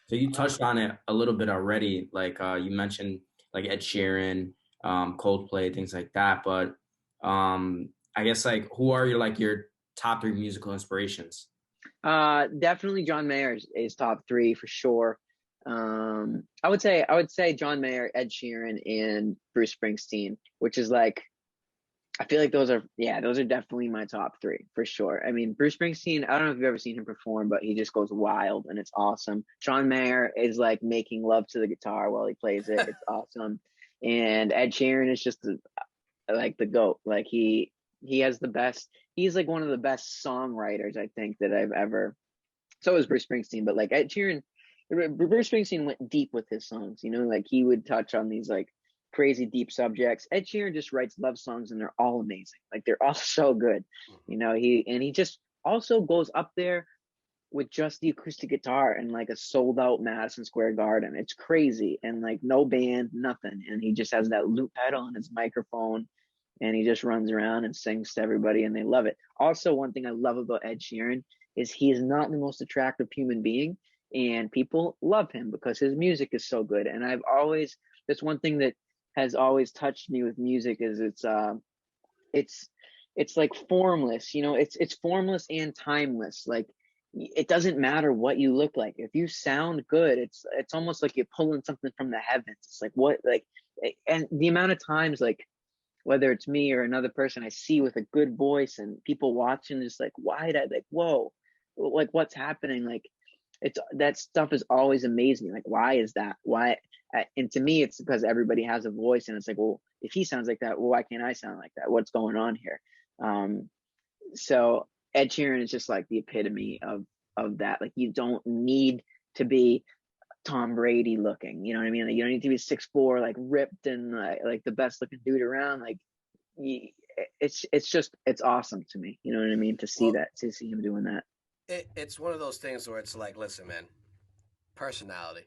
So you touched on it a little bit already, like you mentioned like Ed Sheeran, Coldplay, things like that. But I guess like who are your top three musical inspirations? Definitely John Mayer is top three for sure. I would say John Mayer, Ed Sheeran, and Bruce Springsteen, which is like I feel like those are definitely my top three for sure. I mean, Bruce Springsteen, I don't know if you've ever seen him perform, but he just goes wild and it's awesome. John Mayer is like making love to the guitar while he plays it. It's awesome. And Ed Sheeran is just like the GOAT. Like he has the best he's like one of the best songwriters I think that I've ever so is Bruce Springsteen, but like Ed Sheeran, Bruce Springsteen went deep with his songs. Like he would touch on these like crazy deep subjects. Ed Sheeran just writes love songs, and they're all amazing. Like they're all so good. He just also goes up there with just the acoustic guitar and like a sold out Madison Square Garden. It's crazy and like no band, nothing, and he just has that loop pedal and his microphone. And he just runs around and sings to everybody, and they love it. Also, one thing I love about Ed Sheeran is he is not the most attractive human being, and people love him because his music is so good. And that's one thing that has always touched me with music is it's it's like formless. It's formless and timeless. Like it doesn't matter what you look like. If you sound good, it's almost like you're pulling something from the heavens. It's like what like and the amount of times like whether it's me or another person I see with a good voice and people watching just like wide eyed, like, whoa, like what's happening? Like it's that stuff is always amazing. Like, why is that? Why? And to me, it's because everybody has a voice, and it's like, well, if he sounds like that, well, why can't I sound like that? What's going on here? Um, so Ed Sheeran is just like the epitome of that. Like, you don't need to be Tom Brady looking. You know what I mean? Like, you don't need to be 6'4", like ripped and like the best looking dude around. Like, it's awesome to me. You know what I mean? Well, To see him doing that. it's one of those things where it's like, listen, man, personality.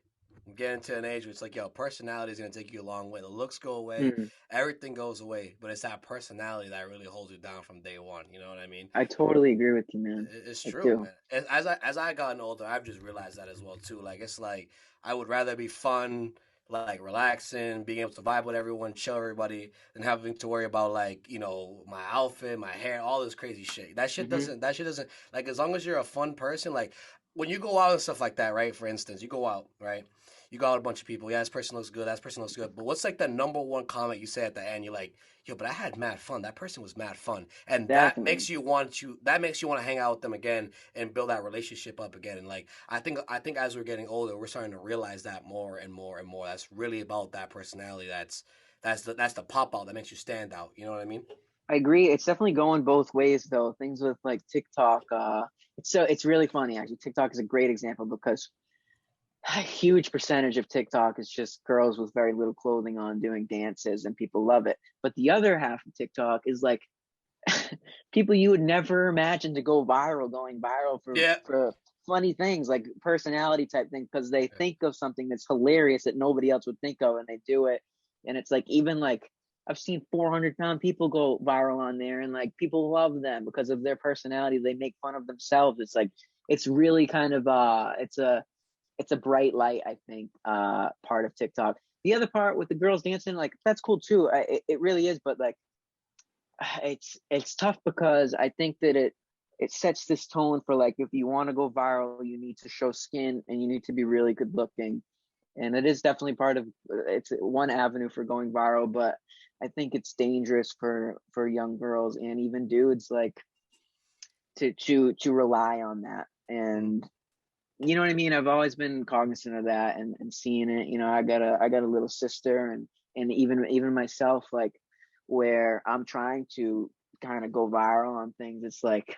I'm getting to an age where it's like, yo, personality is gonna take you a long way. The looks go away, Mm, everything goes away, but it's that personality that really holds you down from day one. You know what I mean? I totally agree with you, man. It's I true, do. man. As I gotten older, I've just realized that as well too. Like it's like I would rather be fun, like relaxing, being able to vibe with everyone, chill everybody, than having to worry about like my outfit, my hair, all this crazy shit. That shit Hmm. doesn't. That shit doesn't. Like as long as you're a fun person, like when you go out and stuff like that, right? For instance, you go out, right? You go out with a bunch of people. Yeah, this person looks good. That person looks good. But what's like the number one comment you say at the end? You're like, yo, but I had mad fun. That person was mad fun, and that Definitely. makes you want to. That makes you want to hang out with them again and build that relationship up again. And like, I think as we're getting older, we're starting to realize that more and more and more. That's really about that personality. That's the pop out that makes you stand out. You know what I mean? I agree. It's definitely going both ways though. Things with like TikTok, it's really funny actually. TikTok is a great example because a huge percentage of TikTok is just girls with very little clothing on doing dances and people love it. But the other half of TikTok is like people you would never imagine to go viral, going viral Yeah. for funny things like personality type thing because they think of something that's hilarious that nobody else would think of and they do it. And it's like even like I've seen 400-pound people go viral on there and like people love them because of their personality. They make fun of themselves. It's like it's really kind of it's a bright light, I think, part of TikTok. The other part with the girls dancing, like that's cool too. It really is, but like it's tough because I think that it sets this tone for like if you want to go viral, you need to show skin and you need to be really good looking. And it is definitely part of it's one avenue for going viral, but I think it's dangerous for young girls and even dudes like to rely on that. Mhm. And you know what I mean? I've always been cognizant of that and seeing it. I got a little sister and even myself, like where I'm trying to kind of go viral on things. It's like,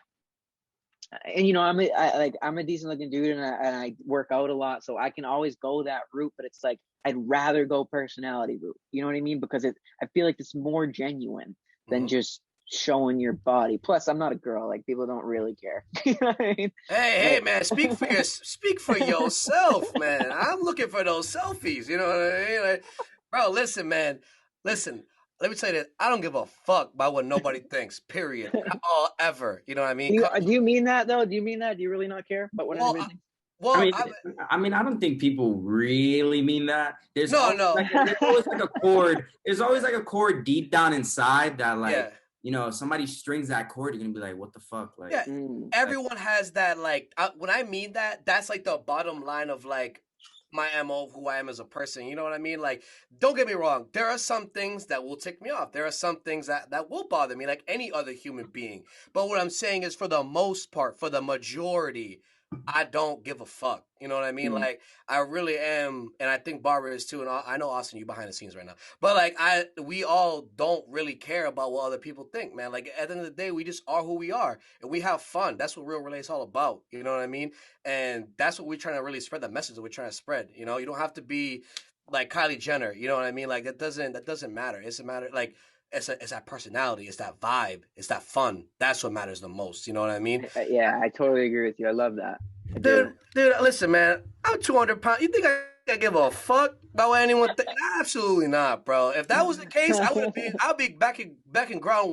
and I'm a decent looking dude and I work out a lot, so I can always go that route. But it's like I'd rather go personality route. You know what I mean? Because I feel like it's more genuine than Mhm. just showing your body. Plus, I'm not a girl. Like people don't really care. You know what I mean? Hey, hey, Like, man, speak for yourself, man. I'm looking for those selfies. You know what I mean? Like, bro, listen, man, listen. Let me tell you this. I don't give a fuck about what nobody thinks. Period. At all, ever. You know what I mean? do you mean that though? Do you mean that? Do you really not care about what Well, anybody thinks? I Well, mean, I don't think people really mean that. no, no, There's always like a chord. There's always like a chord deep down inside that, like, yeah. if somebody strings that chord, you're gonna be like, what the fuck, Yeah, Mm. everyone has that. Like, when I mean that, that's like the bottom line of like my MO, of who I am as a person. You know what I mean? Like, don't get me wrong. There are some things that will tick me off. There are some things that will bother me, like any other human being. But what I'm saying is, for the most part, for the majority, I don't give a fuck. You know what I mean? Mm. Like, I really am, and I think Barbara is too. And I know, Austin, you behind the scenes right now. But like, we all don't really care about what other people think, man. Like, at the end of the day, we just are who we are, and we have fun. That's what real relay is all about. You know what I mean? And that's what we're trying to really spread, the message that we're trying to spread. You know, you don't have to be like Kylie Jenner. You know what I mean? Like, that doesn't matter. It's a matter, like, it's that personality, it's that vibe, it's that fun. That's what matters the most. You know what I mean? Yeah, I totally agree with you. I love that. I do. Dude, listen, man. I'm 200 pounds. You think I give a fuck about what anyone think? Absolutely not, bro. If that was the case, I'd be back in ground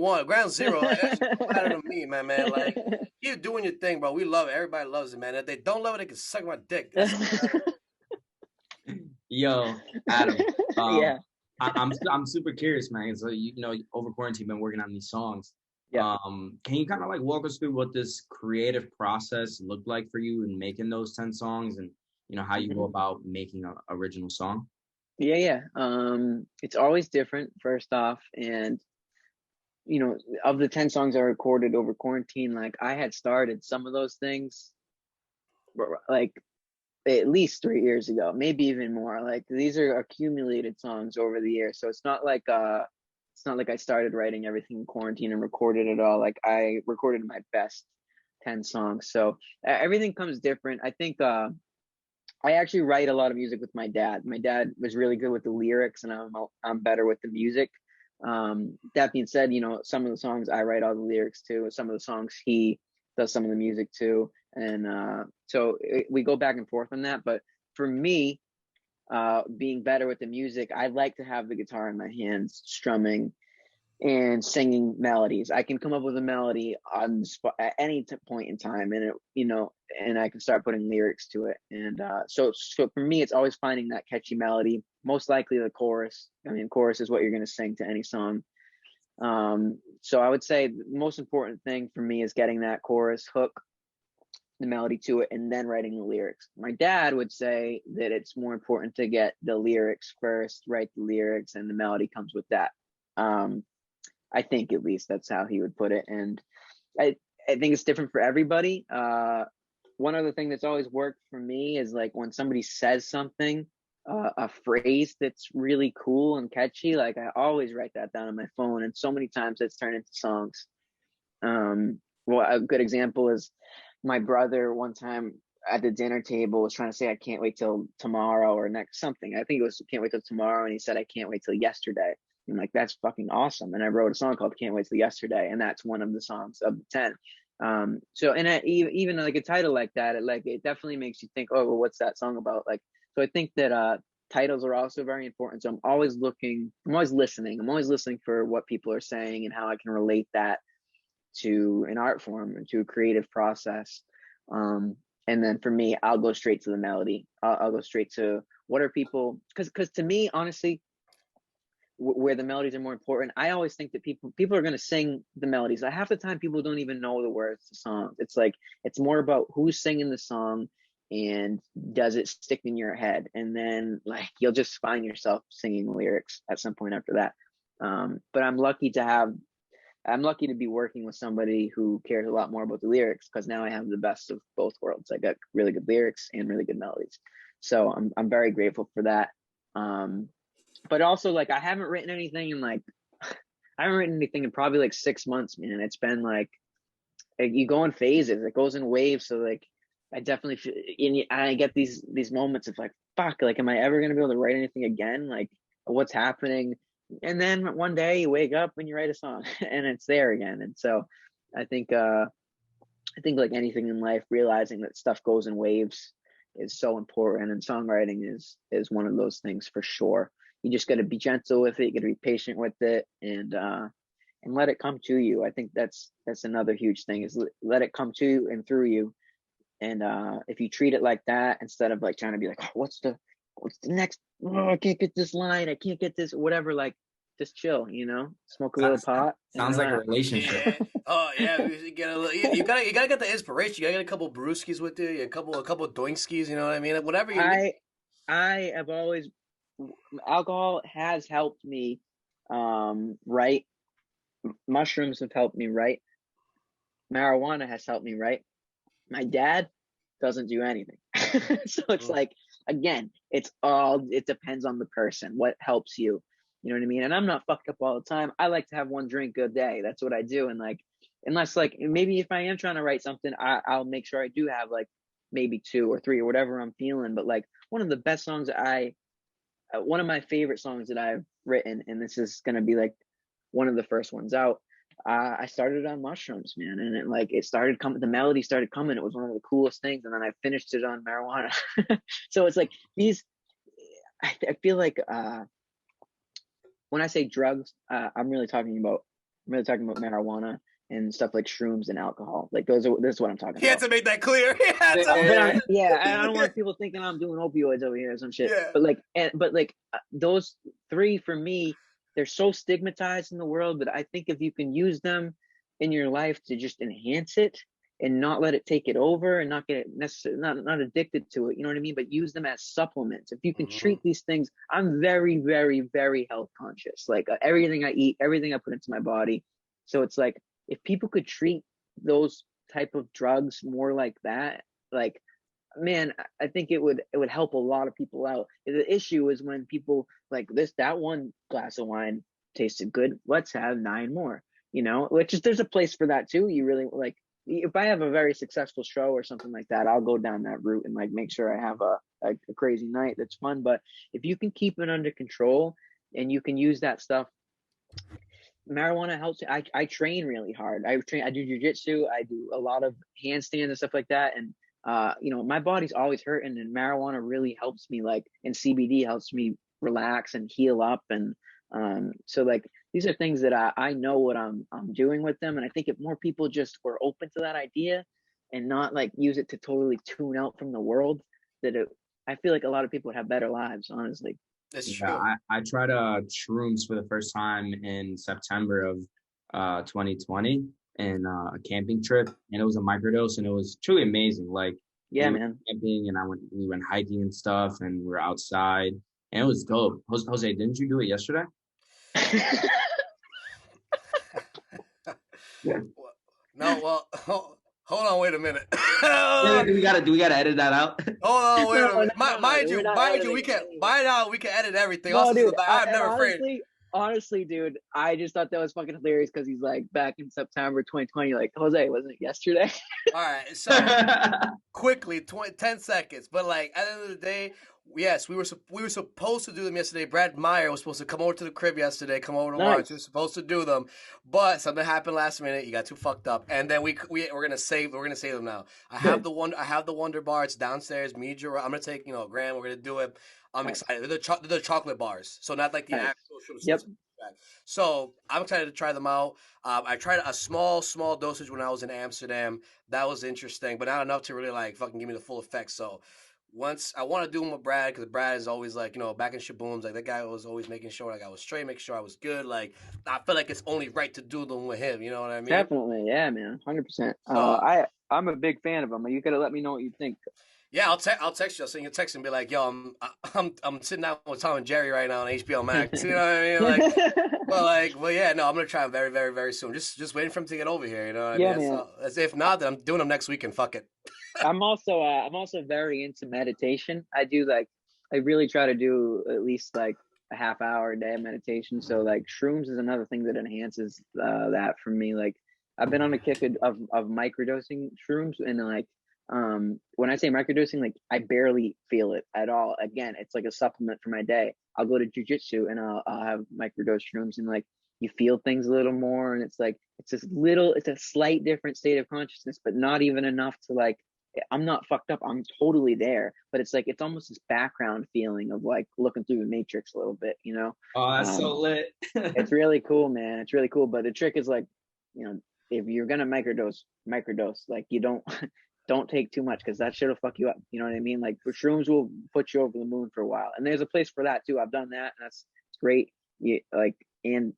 zero. Like, that shit don't matter to me, man. Like, keep doing your thing, bro. We love it. Everybody loves it, man. If they don't love it, they can suck my dick. That's all that matters. yo, Adam. Yeah, I'm super curious, man. So over quarantine, you've been working on these songs. yeah. Can you kind of like walk us through what this creative process looked like for you in making those 10 songs, and how you go Mhm. about making an original song? Yeah, yeah. It's always different, first off, and of the 10 songs I recorded over quarantine, like I had started some of those things like at least 3 years ago, maybe even more. Like these are accumulated songs over the years, so it's not like I started writing everything in quarantine and recorded it all. Like I recorded my best 10 songs, so everything comes different. I think I actually write a lot of music with my dad. My dad was really good with the lyrics, and I'm better with the music. That being said, some of the songs I write all the lyrics to. Some of the songs he does some of the music too, and so we go back and forth on that. But for me, being better with the music, I like to have the guitar in my hands, strumming and singing melodies. I can come up with a melody on the spot at any point in time, and and I can start putting lyrics to it. And so for me, it's always finding that catchy melody. Most likely the chorus. I mean, chorus is what you're going to sing to any song. So I would say the most important thing for me is getting that chorus hook, the melody to it, and then writing the lyrics. My dad would say that it's more important to get the lyrics first, write the lyrics, and the melody comes with that. Um, I think at least that's how he would put it. And I, I think it's different for everybody. One other thing that's always worked for me is like when somebody says something, a phrase that's really cool and catchy, like I always write that down on my phone. And so many times it's turned into songs. Well, a good example is my brother one time at the dinner table was trying to say, I can't wait till tomorrow or next something. I think it was can't wait till tomorrow. And he said, I can't wait till yesterday. I'm like, that's fucking awesome. And I wrote a song called Can't Wait Till Yesterday. And that's one of the songs of the 10. So, and even like a title like that, it definitely makes you think, oh, well, what's that song about? Like, so I think that, titles are also very important. So I'm always listening. I'm always listening for what people are saying and how I can relate that to an art form and to a creative process. Um, and then for me, I'll go straight to the melody. I'll go straight to what are people, because to me, honestly, where the melodies are more important. I always think that people are going to sing the melodies. Half the time, people don't even know the words to songs. It's like it's more about who's singing the song and does it stick in your head, and then like you'll just find yourself singing lyrics at some point after that. But I'm lucky to be working with somebody who cares a lot more about the lyrics, because now I have the best of both worlds. I got really good lyrics and really good melodies. So I'm very grateful for that. But also like I haven't written anything in probably like 6 months, man. It's been like you go in phases, it goes in waves. So like I definitely feel, and I get these moments of like, fuck, like am I ever gonna be able to write anything again? Like what's happening? And then one day you wake up and you write a song and it's there again. And so I think like anything in life, realizing that stuff goes in waves is so important, and songwriting is one of those things for sure. You just got to be gentle with it. You got to be patient with it, and let it come to you. I think that's another huge thing, is let it come to you and through you, And if you treat it like that, instead of like trying to be like, oh, what's the next, oh, I can't get this line, I can't get this, whatever, like just chill, smoke a little pot and Sounds like a relax. relationship. Yeah. Oh yeah. You get a little, you gotta get the inspiration. You gotta get a couple brewskis with you, a couple of doinkskis. You know what I mean? Whatever you need. I have always, alcohol has helped me write. Mushrooms have helped me write. Marijuana has helped me write. My dad doesn't do anything. So it's like, again, it depends on the person, what helps you. You know what I mean? And I'm not fucked up all the time. I like to have one drink a day. That's what I do. And like, unless like, maybe if I am trying to write something, I'll make sure I do have like maybe 2 or 3 or whatever I'm feeling. But like one of the best songs one of my favorite songs that I've written, and this is going to be like one of the first ones out. I started on mushrooms, man, and it started coming. The melody started coming. It was one of the coolest things, and then I finished it on marijuana. So it's like these. I feel like when I say drugs, I'm really talking about marijuana and stuff like shrooms and alcohol. Like this is what I'm talking He had about. to make that clear. I don't want people thinking I'm doing opioids over here or some shit. Yeah. But those 3 for me, they're so stigmatized in the world. But I think if you can use them in your life to just enhance it and not let it take it over and not get necessarily not addicted to it, you know what I mean? But use them as supplements. If you can treat these things, I'm very, very, very health conscious. Like everything I eat, everything I put into my body. So it's like, if people could treat those type of drugs more like that, like, man, I think it would help a lot of people out. The issue is when people like that one glass of wine tasted good, let's have 9 more, which is, there's a place for that too. You really like, if I have a very successful show or something like that, I'll go down that route and like make sure I have a crazy night that's fun. But if you can keep it under control and you can use that stuff, marijuana helps. I train really hard. I do jujitsu. I do a lot of handstands and stuff like that. And my body's always hurting, and marijuana really helps me. Like, and CBD helps me relax and heal up. And so like these are things that I know what I'm doing with them. And I think if more people just were open to that idea and not like use it to totally tune out from the world, I feel like a lot of people would have better lives, honestly. That's true. Yeah, I tried shrooms for the first time in September of 2020 in a camping trip, and it was a microdose, and it was truly amazing. Like, yeah, we went man. camping, and we went hiking and stuff, and we were outside, and it was dope. Jose, didn't you do it yesterday? Yeah. No, well, hold on, wait a minute. Do we gotta edit that out? Hold on, wait a minute. No, Mind we're you, not mind you, editing we can anything. by now we can edit everything. No, Also, dude, I'm never afraid. honestly, dude, I just thought that was fucking hilarious because he's like back in September 2020, like, Jose, wasn't it yesterday? All right, so quickly, 10 seconds. But like at the end of the day, yes, we were supposed to do them yesterday. Brad Meyer was supposed to come over to the crib yesterday, come over to watch. We were supposed to do them, but something happened last minute. You got too fucked up, and then we're gonna save them now. I have the Wonder Bar. It's downstairs. Me, Gerard, I'm gonna take Graham. We're gonna do it. I'm excited. They're the chocolate bars, so not like the actual sugar. Yep. So I'm excited to try them out. I tried a small dosage when I was in Amsterdam. That was interesting, but not enough to really like fucking give me the full effect. So once I want to do them with Brad, because Brad is always like, back in Shabooms, like that guy was always making sure like I was straight, making sure I was good. Like I feel like it's only right to do them with him. You know what I mean? Definitely, yeah, man, 100%. I'm a big fan of them. You gotta let me know what you think. Yeah, I'll text you. I'll send you a text and be like, "Yo, I'm sitting down with Tom and Jerry right now on HBO Max." You know what I mean? Well, yeah, no, I'm gonna try them very, very, very soon. Just waiting for him to get over here. You know what I mean? Man. So, as if not, then I'm doing them next weekend. Fuck it. I'm also very into meditation. I really try to do at least like a half hour a day of meditation. So like shrooms is another thing that enhances that for me. Like I've been on a kick of microdosing shrooms, and like when I say microdosing, like I barely feel it at all. Again, it's like a supplement for my day. I'll go to jujitsu and I'll have microdose shrooms, and like you feel things a little more, and it's like it's a slight different state of consciousness, but not even enough to like I'm not fucked up. I'm totally there, but it's like it's almost this background feeling of like looking through the matrix a little bit, Oh, that's so lit. It's really cool, man. It's really cool. But the trick is like, if you're gonna microdose, like you don't don't take too much because that shit will fuck you up. You know what I mean? Like, shrooms will put you over the moon for a while, and there's a place for that too. I've done that, and that's great. You like, and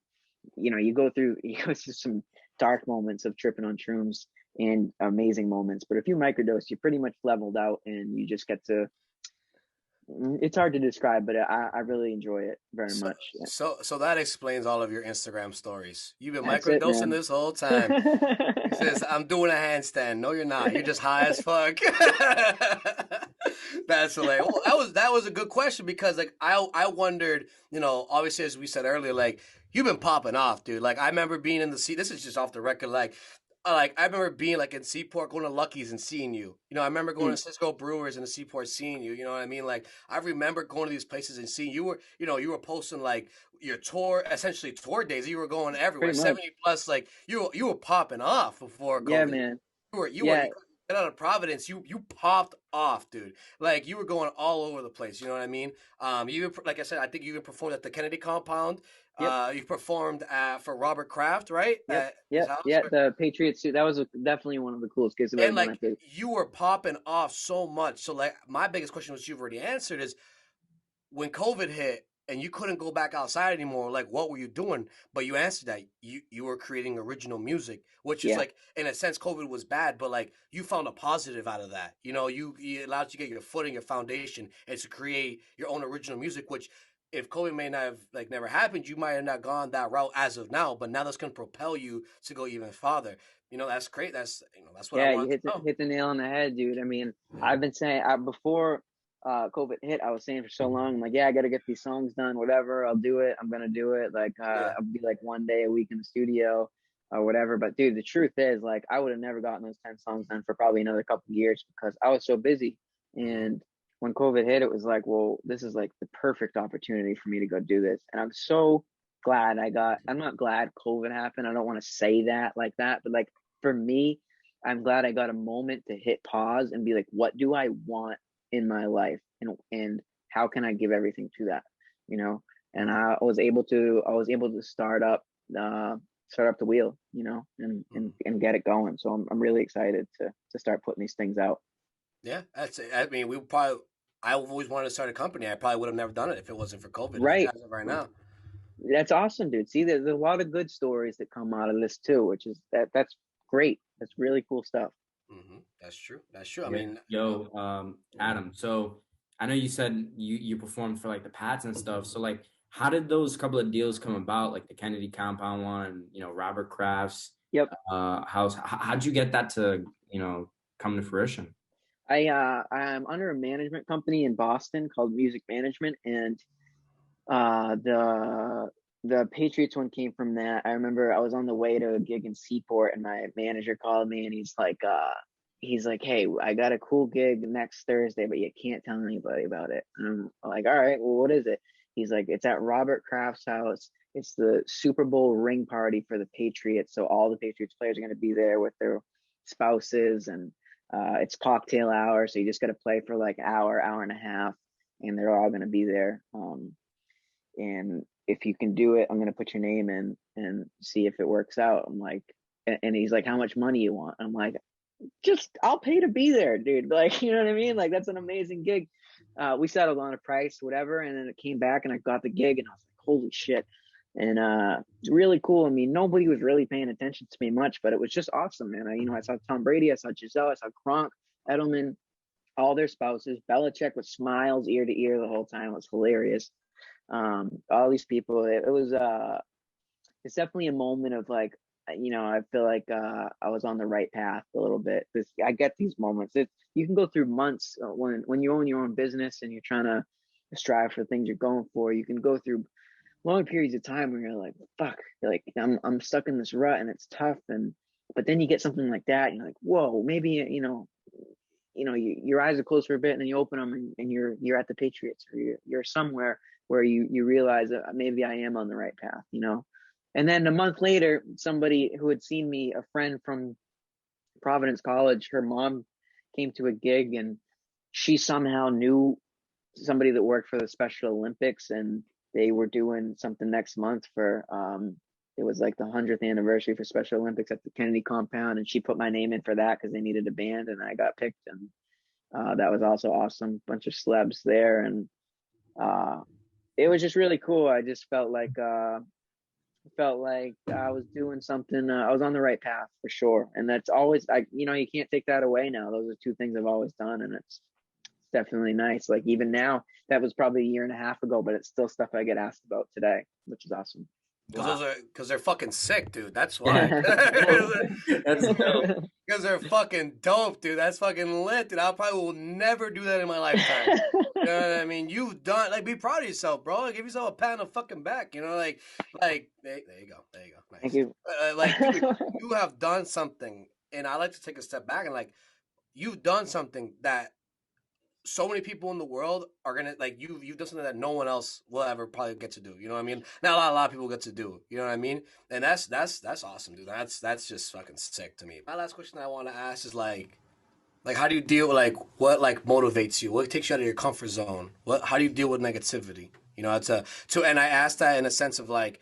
you go through some dark moments of tripping on shrooms and amazing moments. But if you microdose, you're pretty much leveled out, and you just get to. It's hard to describe, but I really enjoy it very So, much. Yeah. so that explains all of your Instagram stories. You've been That's it, microdosing man. this whole time. He says, "I'm doing a handstand." No, you're not. You're just high as fuck. That's hilarious. Well, that was a good question because like I wondered, obviously as we said earlier, like you've been popping off, dude. Like I remember being in the sea. This is just off the record, like I remember being like in Seaport going to Lucky's and seeing you. I remember going to Cisco Brewers in the Seaport seeing you. You know what I mean? Like I remember going to these places and seeing you were, you were posting like your tour, essentially tour days. You were going everywhere, Pretty much. 70 plus. Like you were popping off before Yeah, COVID. man. You Yeah, got out of Providence. You popped off, dude. Like you were going all over the place. You know what I mean? You even, like I said, I think you even performed at the Kennedy compound. yep, You performed for Robert Kraft, right? yep, At his yep, house. yeah. The Patriot suit, that was definitely one of the coolest gigs I've ever And done. like I think. you were popping off so much. So like my biggest question, which you've already answered, is when COVID hit and you couldn't go back outside anymore, like what were you doing? But you answered that you were creating original music, which is Yeah, like in a sense COVID was bad, but like you found a positive out of that. You allowed you to get your footing, your foundation, and to create your own original music, which if COVID may not have like never happened, you might have not gone that route as of now. But now that's gonna propel you to go even farther. That's great. That's what I yeah. You wanted to know. hit the nail on the head, dude. I mean, I've been saying before COVID hit, I was saying for so long, I'm like, yeah, I got to get these songs done. Whatever, I'll do it. I'm gonna do it. Like, Yeah. I'll be like one day a week in the studio or whatever. But dude, the truth is, like, I would have never gotten those 10 songs done for probably another couple of years because I was so busy. Mm-hmm. And when COVID hit, it was like, well, this is like the perfect opportunity for me to go do this. And I'm so glad I'm not glad COVID happened. I don't want to say that like that, but like for me, I'm glad I got a moment to hit pause and be like, what do I want in my life? And how can I give everything to that? You know? And Mm-hmm. I was able to start up the wheel, and get it going. So I'm really excited to start putting these things out. Yeah, that's it. I mean, I always wanted to start a company. I probably would have never done it if it wasn't for COVID, Right. as of right now. That's awesome, dude. See, there's a lot of good stories that come out of this too, which is that's great. That's really cool stuff. That's true. That's true. I Yeah. mean, Yo, Adam. So I know you said you performed for like the Pats and stuff. So like, how did those couple of deals come about? Like the Kennedy Compound one, Robert Kraft's Yep. house. How'd you get that to come to fruition? I'm under a management company in Boston called Music Management, and the Patriots one came from that. I remember I was on the way to a gig in Seaport, and my manager called me, and he's like, "Hey, I got a cool gig next Thursday, but you can't tell anybody about it." And I'm like, "All right, well, what is it?" He's like, "It's at Robert Kraft's house. It's the Super Bowl ring party for the Patriots, so all the Patriots players are going to be there with their spouses, and it's cocktail hour, so you just got to play for like hour and a half, and they're all going to be there. And if you can do it, I'm going to put your name in and see if it works out." I'm like, and he's like, "How much money you want?" I'm like, "Just I'll pay to be there, dude." Like, you know what I mean? Like, that's an amazing gig. We settled on a price, whatever, and then it came back, and I got the gig, and I was like, "Holy shit!" And it's really cool. I mean, nobody was really paying attention to me much, but it was just awesome, man. I saw Tom Brady, I saw Giselle, I saw Gronk, Edelman, all their spouses. Belichick with smiles ear to ear the whole time. It was hilarious. All these people. It's definitely a moment of like, I feel like I was on the right path a little bit. This I get these moments. You can go through months when you own your own business and you're trying to strive for things you're going for. You can go through long periods of time where you're like, fuck, like I'm stuck in this rut and it's tough. But then you get something like that, and you're like, whoa, maybe your eyes are closed for a bit, and then you open them, and you're at the Patriots, or you're somewhere where you realize that maybe I am on the right path. And then a month later, somebody who had seen me, a friend from Providence College, her mom came to a gig, and she somehow knew somebody that worked for the Special Olympics, and they were doing something next month for it was like the 100th anniversary for Special Olympics at the Kennedy compound, and she put my name in for that because they needed a band, and I got picked, and that was also awesome. Bunch of celebs there, and it was just really cool. I just felt like I was doing something. I was on the right path for sure, and that's always you can't take that away now. Those are two things I've always done, and it's definitely nice. Like even now, that was probably a year and a half ago, but it's still stuff I get asked about today, which is awesome. Because they're fucking sick, dude. That's why. That's dope. Because they're fucking dope, dude. That's fucking lit, dude. I probably will never do that in my lifetime. You know what I mean? You've done, like, be proud of yourself, bro. Like, give yourself a pat on the fucking back. You know, like, there you go, there you go, nice. Thank you. Like, dude, you have done something, and I like to take a step back and like, you've done something that so many people in the world are gonna like you've done something that no one else will ever probably get to do. You know what I mean? Not a lot of people get to do. You know what I mean? And that's awesome, dude. That's just fucking sick to me. My last question I want to ask is like how do you deal with like what like motivates you? What takes you out of your comfort zone? How do you deal with negativity? You know, and I asked that in a sense of like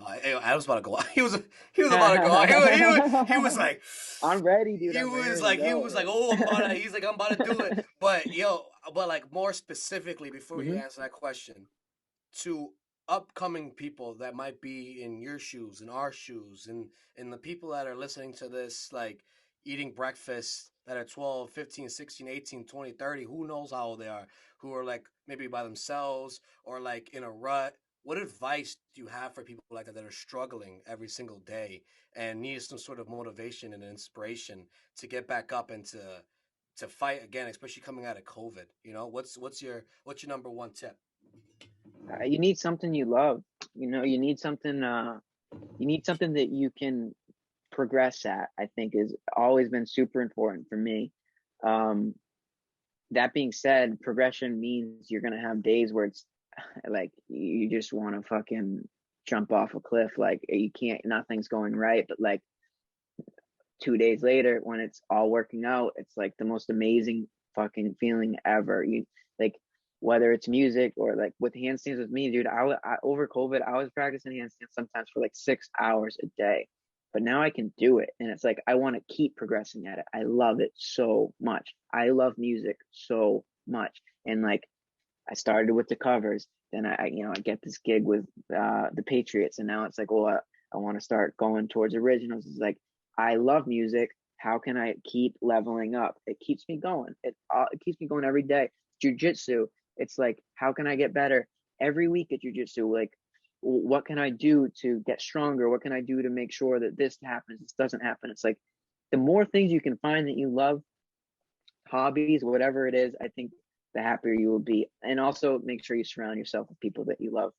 I was about to go out. He was about to go out. He was like, I'm ready, dude. He was like, oh, I'm about to do it. But like more specifically, before you answer that question, to upcoming people that might be in your shoes, in our shoes, and the people that are listening to this, like eating breakfast that are 12, 15, 16, 18, 20, 30, who knows how old they are, who are like maybe by themselves or like in a rut. What advice do you have for people like that are struggling every single day and need some sort of motivation and inspiration to get back up and to fight again, especially coming out of COVID? You know, what's your number one tip? You need something you love. You need something. You need something that you can progress at. I think has always been super important for me. That being said, progression means you're gonna have days where it's like you just want to fucking jump off a cliff. Like you can't. Nothing's going right, but like 2 days later, when it's all working out, it's like the most amazing fucking feeling ever. You like whether it's music or like with handstands with me, dude. I over COVID, I was practicing handstands sometimes for like 6 hours a day, but now I can do it, and it's like I want to keep progressing at it. I love it so much. I love music so much, and like I started with the covers, then I get this gig with the Patriots, and now it's like, well, I want to start going towards originals. It's like I love music. How can I keep leveling up? It keeps me going. It keeps me going every day. Jiu-jitsu. It's like, how can I get better every week at jiu-jitsu? Like, what can I do to get stronger? What can I do to make sure that this happens, this doesn't happen? It's like the more things you can find that you love, hobbies, whatever it is, I think the happier you will be. And also make sure you surround yourself with people that you love.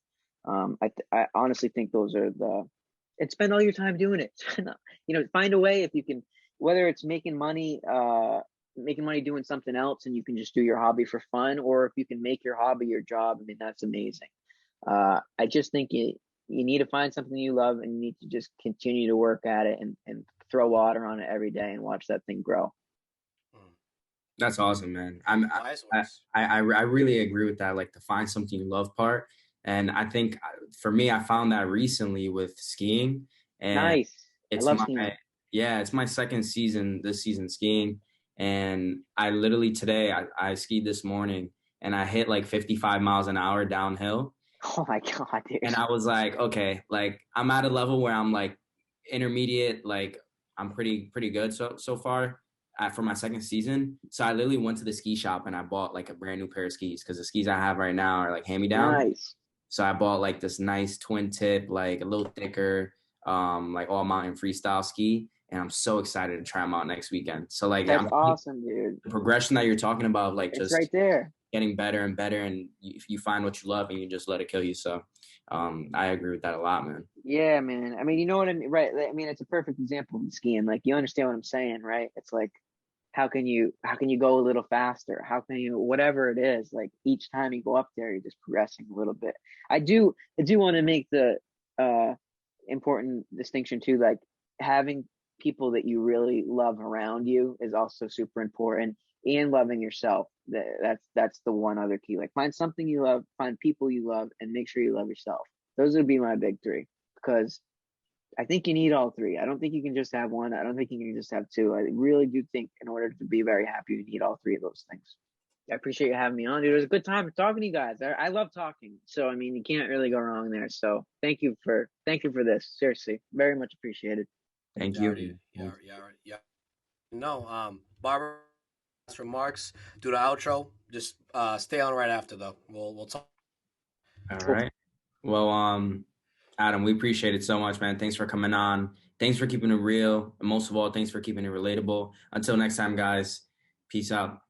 I honestly think those are and spend all your time doing it. Find a way if you can, whether it's making money doing something else and you can just do your hobby for fun, or if you can make your hobby your job. I mean, that's amazing. I just think you need to find something you love, and you need to just continue to work at it and throw water on it every day and watch that thing grow. That's awesome, man. I really agree with that. Like to find something you love part. And I think for me, I found that recently with skiing. And nice. It's I love skiing. It's my second season this season skiing. And I literally today I skied this morning and I hit like 55 miles an hour downhill. Oh my God, dude. And I was like, okay, like I'm at a level where I'm like intermediate, like I'm pretty good so far for my second season. So I literally went to the ski shop and I bought like a brand new pair of skis because the skis I have right now are like hand-me-down. Nice. So I bought like this nice twin tip, like a little thicker, like all mountain freestyle ski. And I'm so excited to try them out next weekend. So like that's awesome, dude. The progression that you're talking about, like it's just right there, getting better and better. And if you find what you love and you just let it kill you. So I agree with that a lot, man. Yeah, man. I mean, you know what I mean? Right. I mean, it's a perfect example of skiing. Like you understand what I'm saying, right? It's like, how can you go a little faster? How can you, whatever it is, like each time you go up there, you're just progressing a little bit. I do want to make the important distinction too, like having people that you really love around you is also super important, and loving yourself. That's the one other key. Like find something you love, find people you love, and make sure you love yourself. Those would be my big three, because I think you need all three. I don't think you can just have one. I don't think you can just have two. I really do think in order to be very happy, you need all three of those things. I appreciate you having me on, dude. It was a good time talking to you guys. I love talking. So I mean, you can't really go wrong there. So thank you for this. Seriously, very much appreciated. Thank Yeah, you. already, yeah. No, Barbara, last remarks. Do the outro. Just stay on right after though. We'll talk. All Cool. right. Well, Adam, we appreciate it so much, man. Thanks for coming on. Thanks for keeping it real. And most of all, thanks for keeping it relatable. Until next time, guys. Peace out.